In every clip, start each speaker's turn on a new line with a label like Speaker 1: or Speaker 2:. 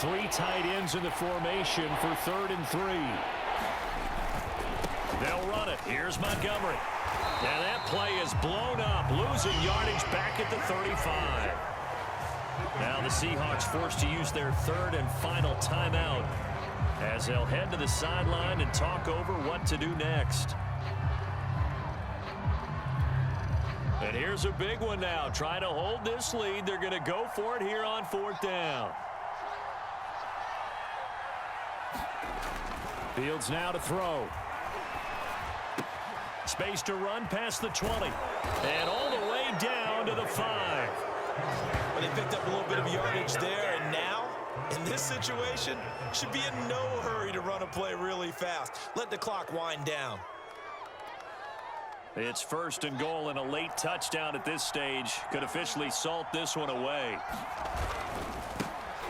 Speaker 1: Three tight ends in the formation for 3rd and 3. They'll run it. Here's Montgomery. And that play is blown up, losing yardage back at the 35. Now the Seahawks forced to use their 3rd and final timeout as they'll head to the sideline and talk over what to do next. And here's a big one now. Trying to hold this lead. They're going to go for it here on 4th down. Fields now to throw. Space to run past the 20. And all the way down to the 5.
Speaker 2: Well, they picked up a little bit of yardage there, and now, in this situation, should be in no hurry to run a play really fast. Let the clock wind down.
Speaker 1: It's 1st and goal, and a late touchdown at this stage could officially salt this one away.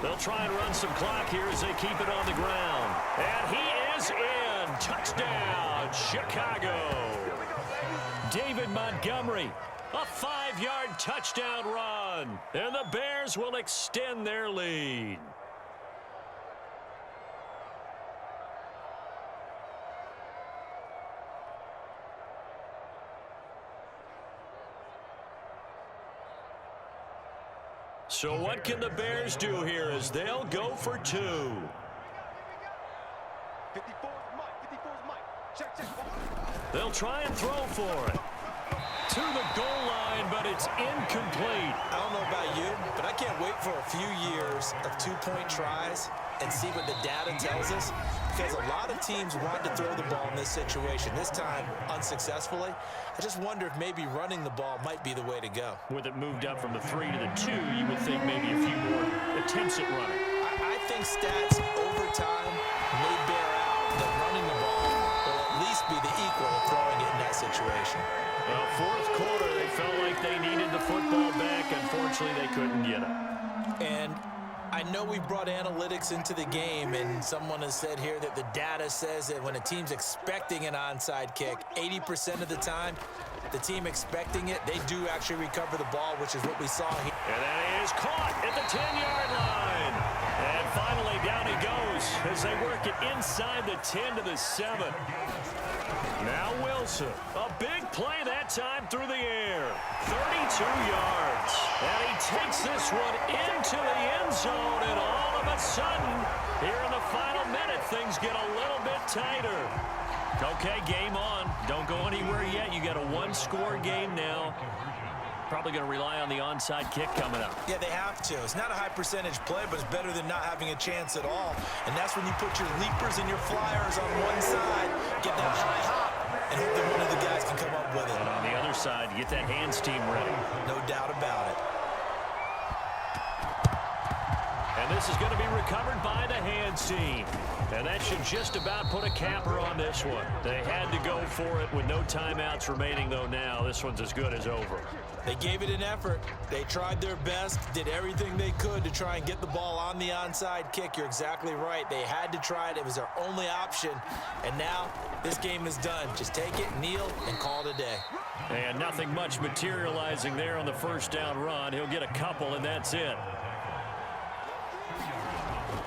Speaker 1: They'll try and run some clock here as they keep it on the ground. And he is in. Touchdown, Chicago. David Montgomery, a 5-yard touchdown run. And the Bears will extend their lead. So what can the Bears do here as they'll go for 2?
Speaker 3: 54's Mike. Check.
Speaker 1: They'll try and throw for it. To the goal line, but it's incomplete.
Speaker 2: I don't know about you, but I can't wait for a few years of 2-point tries and see what the data tells us, because a lot of teams want to throw the ball in this situation, this time unsuccessfully. I just wonder if maybe running the ball might be the way to go.
Speaker 1: With it moved up from the 3 to the 2, you would think maybe a few more attempts at running.
Speaker 2: I think stats over time may bear out that running the ball will at least be the equal of throwing it in that situation.
Speaker 1: Well, 4th quarter, they felt like they needed the football back. Unfortunately, they couldn't get it.
Speaker 2: And I know we brought analytics into the game, and someone has said here that the data says that when a team's expecting an onside kick, 80% of the time, the team expecting it, they do actually recover the ball, which is what we saw here.
Speaker 1: And that is caught at the 10-yard line. And finally, down he goes as they work it inside the 10 to the 7. Now Wilson, a big play that time through the air. 32 yards. And he takes this one into the end zone, and all of a sudden, here in the final minute, things get a little bit tighter. Okay, game on. Don't go anywhere yet. You got a 1-score game now. Probably going to rely on the onside kick coming up.
Speaker 2: Yeah, they have to. It's not a high-percentage play, but it's better than not having a chance at all. And that's when you put your leapers and your flyers on one side, get that high hop, and hope that one of the guys can come up with it.
Speaker 1: And on the other side, get that hands team ready.
Speaker 2: No doubt about it.
Speaker 1: And this is going to be recovered by the hands team. And that should just about put a capper on this one. They had to go for it with no timeouts remaining, though. Now this one's as good as over.
Speaker 2: They gave it an effort. They tried their best, did everything they could to try and get the ball on the onside kick. You're exactly right. They had to try it. It was their only option. And now this game is done. Just take it, kneel, and call it a day.
Speaker 1: And nothing much materializing there on the 1st down run. He'll get a couple, and that's it.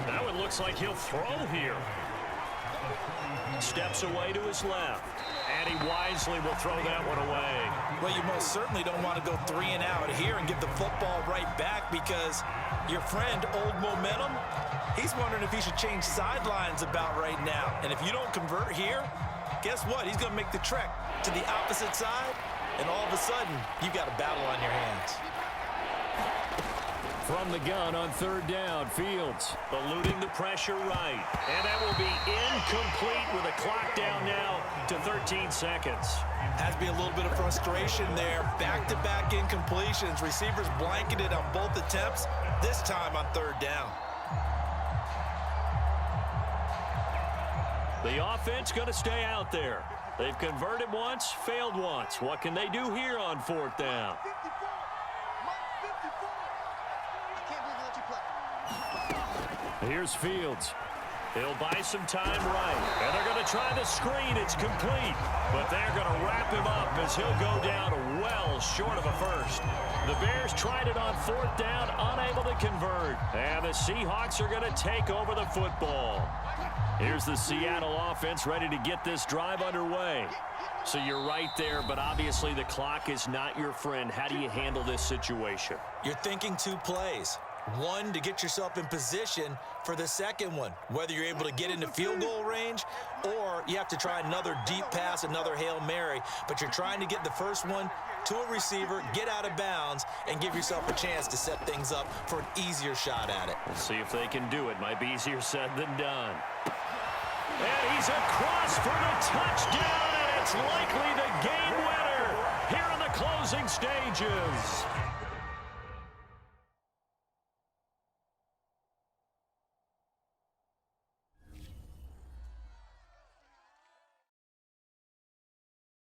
Speaker 1: Now it looks like he'll throw here. Steps away to his left. And he wisely will throw that one away.
Speaker 2: Well, you most certainly don't want to go 3 and out here and get the football right back, because your friend, Old Momentum, he's wondering if he should change sidelines about right now. And if you don't convert here, guess what? He's going to make the trek to the opposite side, and all of a sudden, you've got a battle on your hands.
Speaker 1: From the gun on 3rd down, Fields eluding the pressure right. And that will be incomplete with a clock down now to 13 seconds.
Speaker 2: Has to be a little bit of frustration there. Back-to-back incompletions. Receivers blanketed on both attempts, this time on 3rd down.
Speaker 1: The offense going to stay out there. They've converted once, failed once. What can they do here on 4th down? Here's Fields. He'll buy some time right. And they're going to try the screen. It's complete. But they're going to wrap him up as he'll go down well short of a first. The Bears tried it on 4th down, unable to convert. And the Seahawks are going to take over the football. Here's the Seattle offense ready to get this drive underway. So you're right there, but obviously the clock is not your friend. How do you handle this situation?
Speaker 2: You're thinking 2 plays. One, to get yourself in position for the second one, whether you're able to get into field goal range or you have to try another deep pass, another Hail Mary, but you're trying to get the first one to a receiver, get out of bounds, and give yourself a chance to set things up for an easier shot at it.
Speaker 1: We'll see if they can do it. Might be easier said than done. And he's across for the touchdown, and it's likely the game winner here in the closing stages.